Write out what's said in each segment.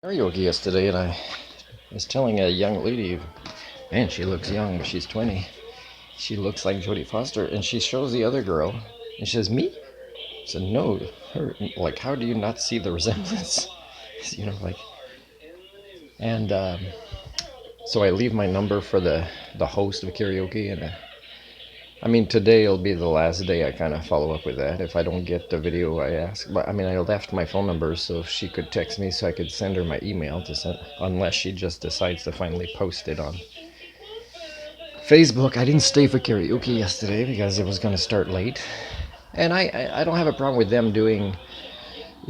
Karaoke yesterday, and I was telling a young lady, man, she looks young, but she's 20. She looks like Jodie Foster, and she shows the other girl, and she says, "Me?" I said, "No, her." Like, how do you not see the resemblance? Like, and so I leave my number for the host of karaoke, and I mean, today will be the last day I kind of follow up with that. If I don't get the video, I ask. But I mean, I left my phone number so she could text me so I could send her my email to send, unless she just decides to finally post it on Facebook. I didn't stay for karaoke yesterday because it was going to start late. And I don't have a problem with them doing,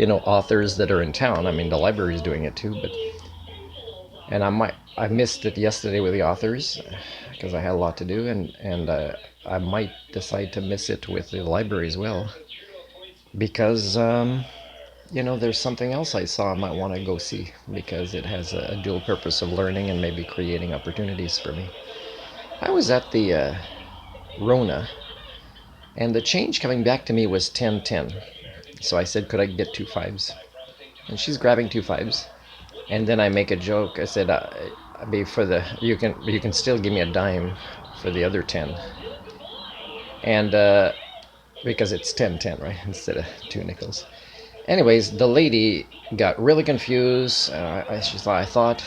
authors that are in town. I mean, the library's doing it too, but and I missed it yesterday with the authors because I had a lot to do, and I might decide to miss it with the library as well because there's something else I saw I might want to go see because it has a dual purpose of learning and maybe creating opportunities for me. I was at the Rona, and the change coming back to me was 10-10. So I said, could I get two fives? And she's grabbing two fives. And then I make a joke. I said, be for the you can still give me a dime for the other 10. And because it's 10-10, right? Instead of two nickels. Anyways, the lady got really confused. I thought,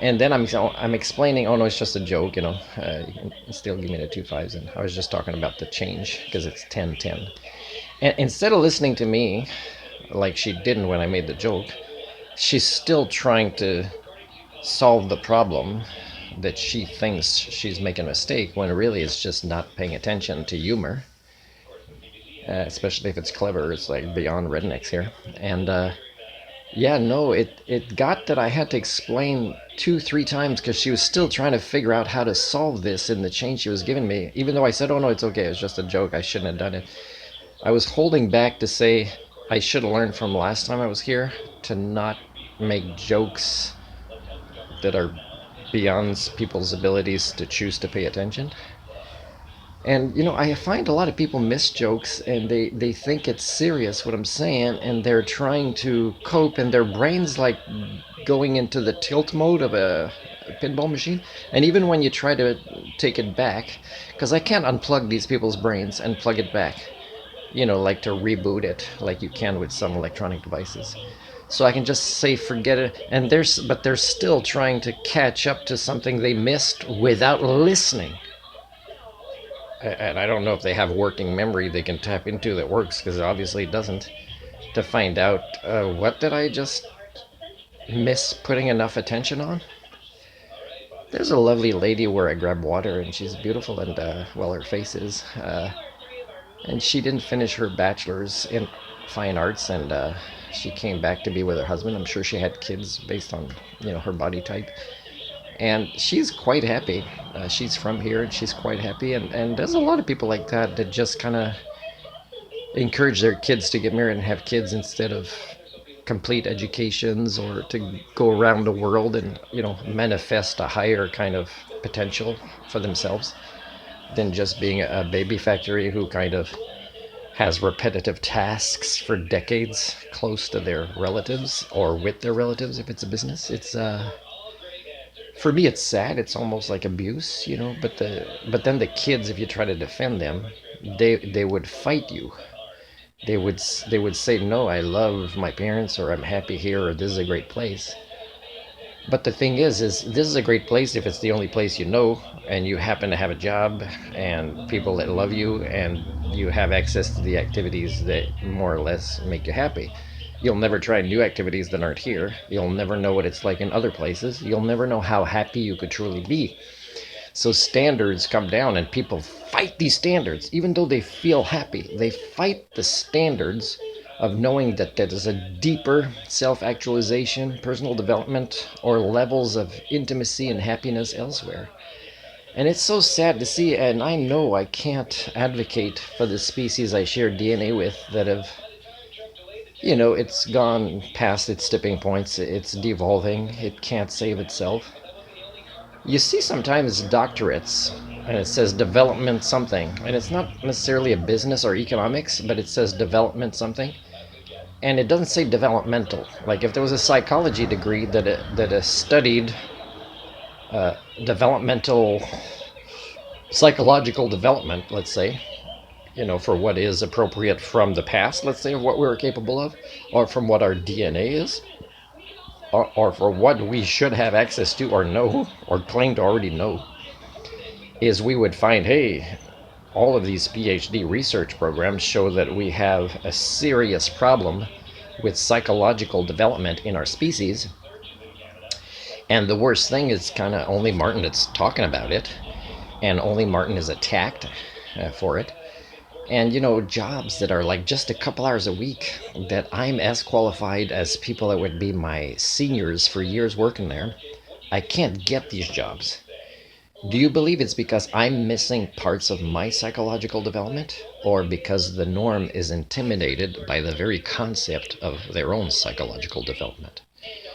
and then I'm explaining. Oh no, it's just a joke. You can still give me the two fives, and I was just talking about the change because it's 10-10. And instead of listening to me, like she didn't when I made the joke, she's still trying to solve the problem that she thinks she's making a mistake when really it's just not paying attention to humor, especially if it's clever. It's like beyond rednecks here. And yeah, no, it got that I had to explain 2-3 times because she was still trying to figure out how to solve this in the change she was giving me, even though I said, oh no, it's okay, it's just a joke, I shouldn't have done it. I was holding back to say I should have learned from last time I was here to not make jokes that are beyond people's abilities to choose to pay attention. And I find a lot of people miss jokes and they think it's serious what I'm saying, and they're trying to cope, and their brain's like going into the tilt mode of a pinball machine. And even when you try to take it back, because I can't unplug these people's brains and plug it back, like to reboot it like you can with some electronic devices. So I can just say forget it, and but they're still trying to catch up to something they missed without listening. And I don't know if they have working memory they can tap into that works, because obviously it doesn't, to find out what did I just miss putting enough attention on. There's a lovely lady where I grab water, and she's beautiful, and well, her face is. And she didn't finish her bachelor's in fine arts, and she came back to be with her husband. I'm sure she had kids based on her body type, and she's quite happy. She's from here, and she's quite happy. And there's a lot of people like that that just kind of encourage their kids to get married and have kids instead of complete educations, or to go around the world and manifest a higher kind of potential for themselves than just being a baby factory who kind of has repetitive tasks for decades close to their relatives or with their relatives if it's a business. It's for me it's sad. It's almost like abuse, but then the kids, if you try to defend them, they would fight you. They would say, no, I love my parents, or I'm happy here, or this is a great place. But the thing is this is a great place if it's the only place and you happen to have a job and people that love you, and you have access to the activities that more or less make you happy. You'll never try new activities that aren't here. You'll never know what it's like in other places. You'll never know how happy you could truly be. So standards come down, and people fight these standards. Even though they feel happy, they fight the standards of knowing that there is a deeper self-actualization, personal development, or levels of intimacy and happiness elsewhere. And it's so sad to see, and I know I can't advocate for the species I share DNA with that have, it's gone past its tipping points, it's devolving, it can't save itself. You see sometimes doctorates, and it says development something, and it's not necessarily a business or economics, but it says development something. and it doesn't say developmental. Like if there was a psychology degree that studied developmental psychological development, let's say, for what is appropriate from the past, let's say, of what we were capable of, or from what our DNA is, or for what we should have access to or know or claim to already know, is we would find, hey, all of these PhD research programs show that we have a serious problem with psychological development in our species. And the worst thing is kind of only Martin that's talking about it, and only Martin is attacked for it. And jobs that are like just a couple hours a week, that I'm as qualified as people that would be my seniors for years working there, I can't get these jobs. Do you believe it's because I'm missing parts of my psychological development, or because the norm is intimidated by the very concept of their own psychological development?